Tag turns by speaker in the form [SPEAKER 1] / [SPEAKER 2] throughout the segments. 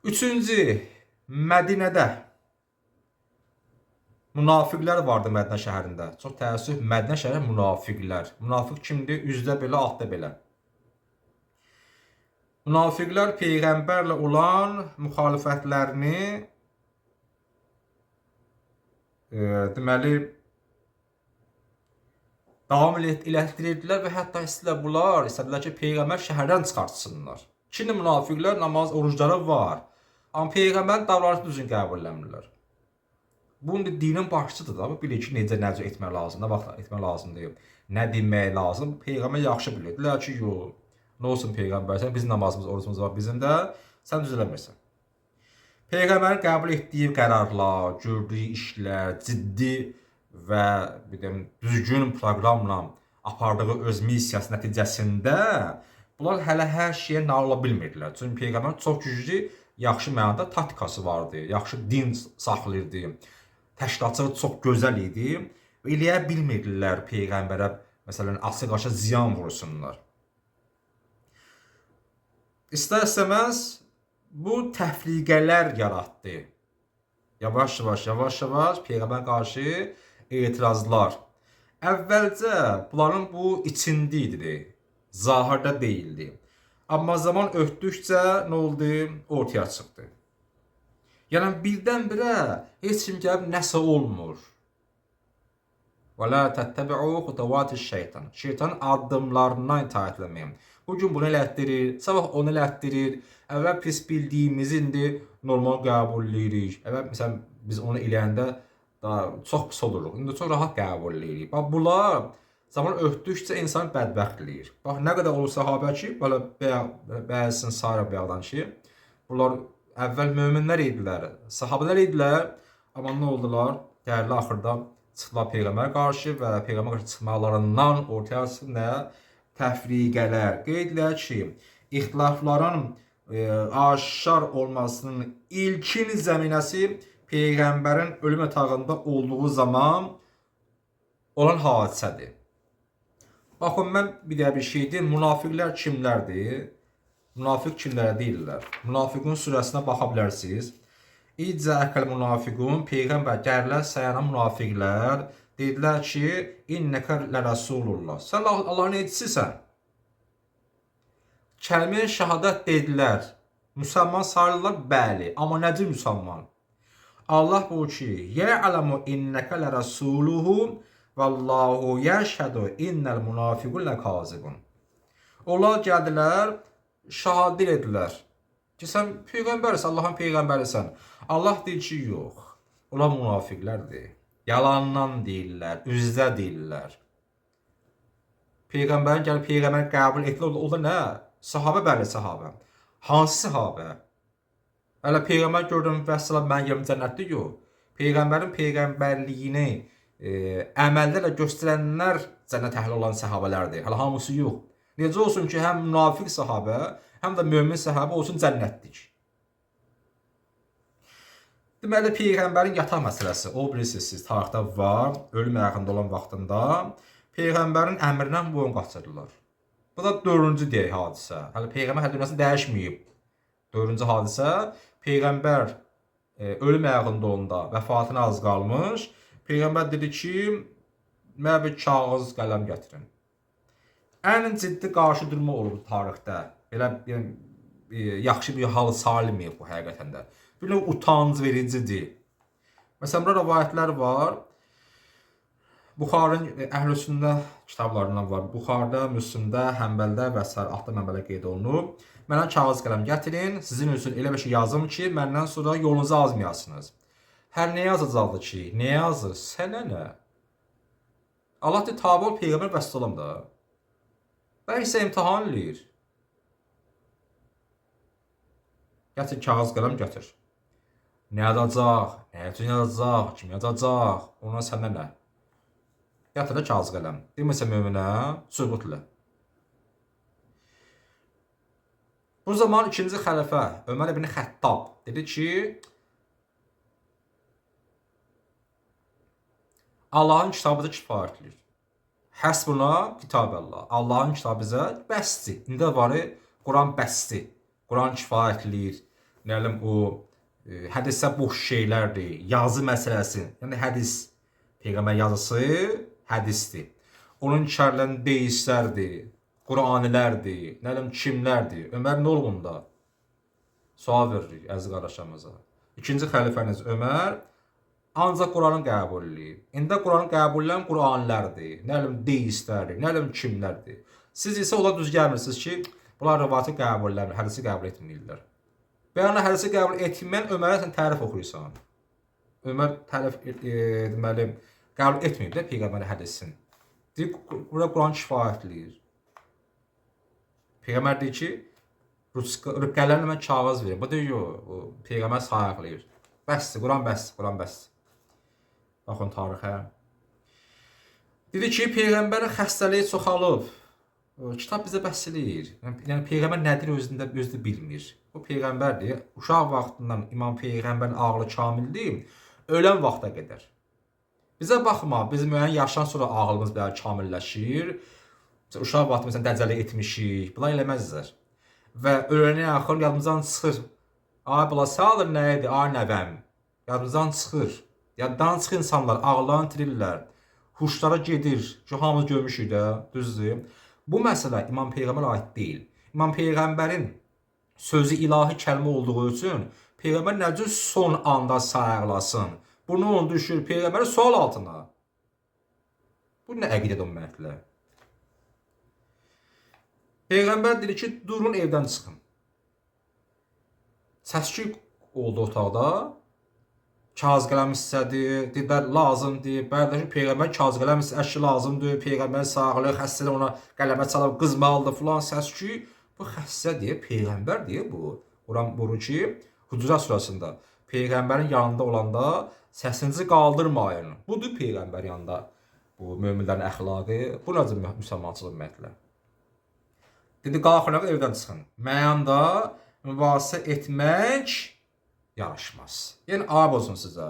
[SPEAKER 1] Üçüncü, Mədinədə münafiqlər vardı Mədinə şəhərində. Çox təəssüf, Mədinə şəhəri münafiqlər. Münafiq kimdir? Üzdə belə, altda belə. Münafiqlər peyğəmbərlə olan müxalifətlərini deməli davam elətdirirdilər və hətta istədilər ki, peyğəmbər şəhərdən çıxartsınlar. Şimdi münafiqlər namaz, orucları var. Amma peyğəmbərin davranışı düzgün qəbul eləmirlər. Bu dinin başçıdır da. Bilir ki, necə etmək lazımdır, nə vaxt etmək lazımdır, nə demək lazım. Peyğəmbər yaxşı bilir. Dedilər ki, yox. Nə olsun peyğəmbər, sən bizim namazımız, orucumuz var bizim də, sən düzələmirsən. Peyğəmbərin qəbul etdiyi qərarlar, gördüyü işlər, ciddi və düzgün proqramla apardığı öz missiyası nəticəsində bunlar hələ hər şeyə nail ola bilmirdilər. Çünki peyğəmbər çox güclü, yaxşı mənada taktikası vardı, yaxşı din saxlayırdı. Təşkilatçılığı çox gözəl idi və eləyə bilmirdilər peyğəmbərə məsələn açıq-aşkar ziyan vursunlar. İstər-istəməz bu təfriqələr yaratdı. Yavaş-yavaş peyğəmbərə qarşı etirazlar. Əvvəlcə bunların bu içində idi, zahirdə deyildi. Amma zaman ötdükcə nə oldu? Ortaya çıxdı. Yəni birdən-birə heç kim gəlib nəsə olmur. Və la təttəbi'u xutuvatiş şeytan. Şeytanın addımlarından itaat etməyin. Bugün bunu elətdirir, sabah onu elətdirir. Əvvəl pis bildiyimizi indi normal qəbul edirik. Əvvəl məsələn biz onu eləyəndə daha çox pis oluruq. İndi çox rahat qəbul edirik. Bax bunlar zaman ötdükcə insanı bədbəxt eləyir. Bax nə qədər olur sahabə ki, belə bəzisini sayırıq bayaqdan ki, bunlar əvvəl möminlər idilər, sahabələr idilər, amma nə oldular? Gəldi axırda çıxdılar peyğəmbərə qarşı və peyğəmbərə qarşı çıxmalarından ortaya çıxdı nə? Təfriqələr. Qeyd edilər ki, ixtilafların aşkar olmasının ilkin zəminəsi peyğəmbərin ölüm yatağında olduğu zaman olan hadisədir. Baxın, mən bir şey deyim, münafiqlər kimlərdir? Münafiq kimlərə deyirlər? Münafiqun surəsinə baxa bilərsiniz. İccə əkəl münafiqun, peyğəmbər gəlirlər sayana münafiqlər dedilər ki, innəkə lərəsulullah. Sən Allahın elçisisən. Kəlmə-i şəhadət dedilər. Müsəlman sayılırlar, bəli. Amma necə müsəlman? Allah bu ki, ya'lamu innəkə lərəsuluhu vallahu yəşhədu innəl münafiqun ləkazibun. Onlar gəldilər, şahadət edilər ki, sən peyğəmbərsən, Allahın peyğəmbərisən. Allah deyir ki, yox. Onlar münafiqlərdir. Yalandan deyirlər, üzdə deyirlər. Peyğəmbərin gəlib peyğəmbər qəbul etdilər. O da nə? Sahabə, bəli sahabə. Hansı sahabə? Hələ peyğəmbər gördüm və səlam mən yerim cənnətdə yox. Peyğəmbərin peyğəmbərliyini əməllərlə göstərənlər cənnət əhli olan sahabələrdir. Hələ hamısı yox. Necə olsun ki, həm münafiq sahabə, həm də mömin sahabə olsun cənnətlik. Deməli, peyğəmbərin yataq məsələsi, o bilirsiniz, tarixdə var, ölüm yaxında olan vaxtında peyğəmbərin əmrinə boyun qaçırdılar. Bu da 4-cü deyək hadisə. Hələ peyğəmbər hələ dünyası dəyişməyib. 4-cü hadisə, peyğəmbər ölüm yaxında olanda vəfatına az qalmış. Peyğəmbər dedi ki, mənə bir kağız, qələm gətirin. Ən ciddi qarşı durma olub tarixdə. Belə yaxşı bir hal salmayıb bu həqiqətən də. Bir növ utanc vericidir. Məsələn, burada rivayətlər var. Buxarın Əhl-Sünnə kitablarından var. Buxarda, Müslimdə, Həmbəldə və s. altda mənbələ qeyd olunub. Mənə kağız qələm gətirin. Sizin üçün elə bir şey yazım ki, məndən sonra yolunuzu azmayasınız. Hər nə yazacaqdı ki? Nə yazır? Sənə nə? Allah deyir, tabi ol peyğəmbər vəssalam da. Bəlkə imtahan eləyir. Gətir kağız qələm gətir. Nə yazacaq? Nə üçün yazacaq? Kim yazacaq? Ona sənə nə? Gətir də kağız qələm. Deməsə möminə, sübut elə. Bu zaman ikinci xəlifə Ömər ibn Xəttab dedi ki, Allahın kitabı da kifayətlidir. Həsbuna kitab-əllah. Allahın kitabı bizə bəsdir. İndi var, Quran bəsdir. Quran kifayətlidir. nə bilim o hədisdə boş şeylərdir, yazı məsələsi. Yəni hədis, peyğəmbər yazısı hədisdir. Onun inkarlanan deistlərdir, Quranilərdir, nə bilim kimlərdir. Ömər nə olub onda? Sual veririk əziz qardaşlarımıza. İkinci xəlifəniz Ömər ancaq Quranı qəbul eləyib. İndi Quranı qəbul edən Quranilərdir, nə bilim deistlərdir, nə bilim kimlərdir. Siz isə ola düz gəlmirsiniz ki, bunlar rivayəti qəbul eləmir, hədisi qəbul etmirlər. Bəyanla hədisi qəbul etməyən Ömərə sən tərif oxuyursan. Ömər tərif deməli qəbul etməyib də peyğəmbərin hədisini. Deyir, bura Quran kifayətləyir. Peyğəmbər deyir ki, rüqqələrlə mən kağız verim. Bu deyir, yox, peyğəmbər sayıqlayır. Bəsdir, Quran bəsdir, Quran bəsdir. Baxın tarixə. Dedi ki, peyğəmbərin xəstəliyi çoxalıb. Kitab bizə bəhs eləyir. Yəni peyğəmbər nədir özündə bilmir. O peyğəmbərdir. Uşaq vaxtından İmam peyğəmbərin ağlı kamildir. Ölən vaxta qədər. Bizə baxma, biz müəyyən yaşdan sonra ağlımız belə kamilləşir. Uşaq vaxtı məsələn dəcəli etmişik. Bunlar eləməzlər. Və ölənə yaxın yadımızdan çıxır. Ay bula sağdır nə idi? Ay nəvəm. Yadımızdan çıxır. Yaddan çıxır insanlar, ağlarını itirirlər. Huşlara gedir. Şu hamımız görmüşük də, düzdür. Bu məsələ İmam Peyğəmbərə aid deyil. İmam Peyğəmbərin sözü ilahi kəlmə olduğu üçün Peyğəmbər necə son anda sayıqlasın? Bunu onu düşür Peyğəmbəri sual altına. Bu nə əqidədir ümumiyyətlə? Peyğəmbər dedi ki, durun evdən çıxın. Səsküy oldu otaqda. Kağız qələm istədi, dedilər lazımdır. Bəzi peyğəmbər kağız qələm istədi, lazımdır. Peyğəmbər sağlıq, xəstədə ona qələmə çalıb qızmalıdır filan səsküy. Bu xəstə deyə peyğəmbər deyə bu. Quran buyurur ki, Hucurat surəsində peyğəmbərin yanında olanda səsinizi qaldırmayın. Budur peyğəmbər yanında bu möminlərin əxlaqı. Bu necə müsəlmançılıq ümumiyyətlə? Dedi qalxın evdən çıxın. Məyanda mübahisə etmək yaraşmaz. Yəni ayıb olsun sizə.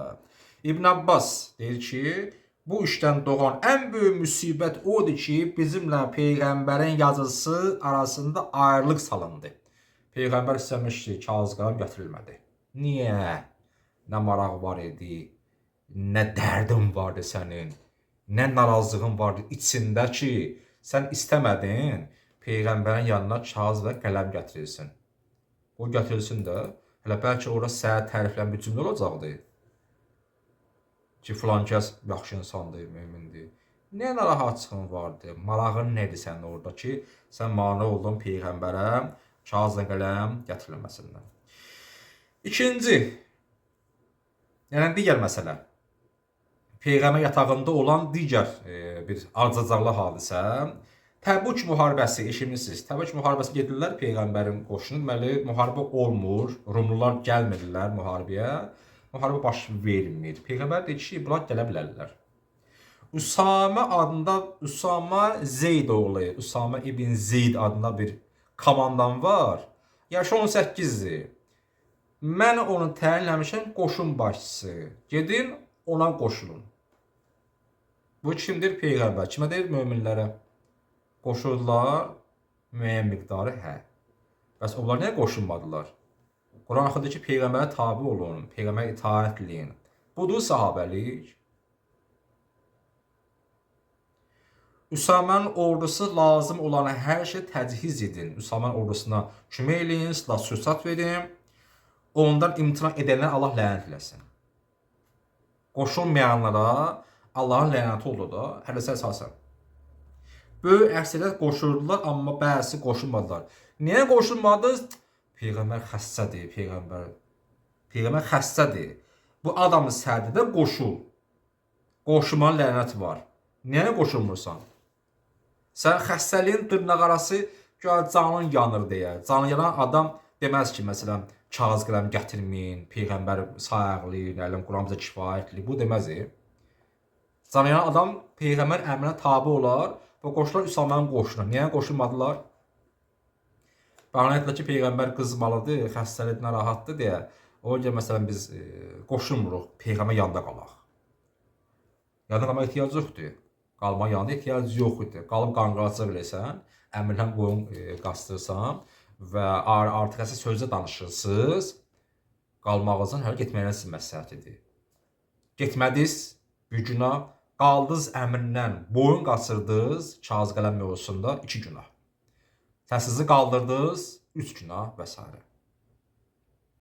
[SPEAKER 1] İbn Abbas deyir ki, bu işdən doğan ən böyük müsibət odur ki, bizimlə peyğəmbərin yazısı arasında ayrılıq salındı. Peyğəmbər istəmişdi, kağız qələm gətirilmədi. Niyə? Nə maraq var idi, nə dərdin vardı sənin, nə narazılığın vardı içində ki, sən istəmədin peyğəmbərin yanına kağız və qələm gətirilsin. O gətirilsin də, hələ bəlkə orada sənə təriflən bir cümlə olacaqdı. Ki, filan kəs yaxşı insandır, mümindir. Nə narahatçılığın vardı? Marağın nədir sənin orada ki, sən mane oldun peyğəmbərə kağızla qələm gətirilməsindən. İkinci, yəni digər məsələ. Peyğəmbər yatağında olan digər bir acıcaqlı hadisə. Təbük müharibəsi, eşitmisiniz. Təbük müharibəsi gedirlər peyğəmbərin qoşunu. Deməli, müharibə olmur. Rumlular gəlmirlər müharibəyə. Müharibə baş vermir. Peyğəmbər deyir ki, bunlar gələ bilərlər. Üsamə adında, Üsamə Zeyd oğlu, Üsamə ibn Zeyd adında bir komandan var. Yaşı 18-dir. Mən onu təyinləmişəm qoşun başçısı. Gedin, ona qoşulun. Bu kimdir? Peyğəmbər. Kimə deyir? Möminlərə. Qoşuldular, müəyyən miqdarı hə. Bəs onlar niyə qoşulmadılar? Quran axıdır ki, peyğəmbərə tabi olun, peyğəmbərə itaət eləyin. Budur sahabəlik. Üsamənin ordusu lazım olan hər şey təchiz edin. Üsamənin ordusuna kömək eləyin, silah sursat verin. Ondan imtina edənlər Allah lənət eləsin. Qoşulmayanlara Allahın lənəti olur da, hədisə əsasən. Böyük əksəriyyət qoşuldular, amma bəzi qoşulmadılar. Niyə qoşulmadınız? Peyğəmbər xəstədir, Peyğəmbər xəstədir. Bu adamın sərdidə qoşul. Qoşulmanın lənəti var. Niyə qoşulmursan? Sən xəstəliyin dırnaq arası canın yanır deyə. Canı yanan adam deməz ki, məsələn, kağız qələm gətirməyin, Peyğəmbər sayıqlayır, nəlim, Quran bizə kifayətli. Bu deməz. Canı yanan adam Peyğəmbər əmrinə tabi olar. Və qoşular Üsamənin qoşuna. Niyə qoşulmadılar? Bəhanə etdilər ki, Peyğəmbər qızmalıdır, xəstəlik narahatdır deyə. O görə məsələn biz qoşulmuruq, Peyğəmbər yanında qalaq. Yanında qalmağa ehtiyac yoxdur. Qalma yanında ehtiyac yox idi. Qalıb qanqaracaq eləsən, əmrlə qoyun qastırsan və artıq əsas sözlə danışırsınız. qalmağınızın hələ getməyiniz məsləhətidir. Getmədiniz, bir günah, qaldınız əmrindən, boyun qaçırdınız kağız qələm mövzusunda 2 günah. Təhsilinizi qaldırdınız 3 günah və s.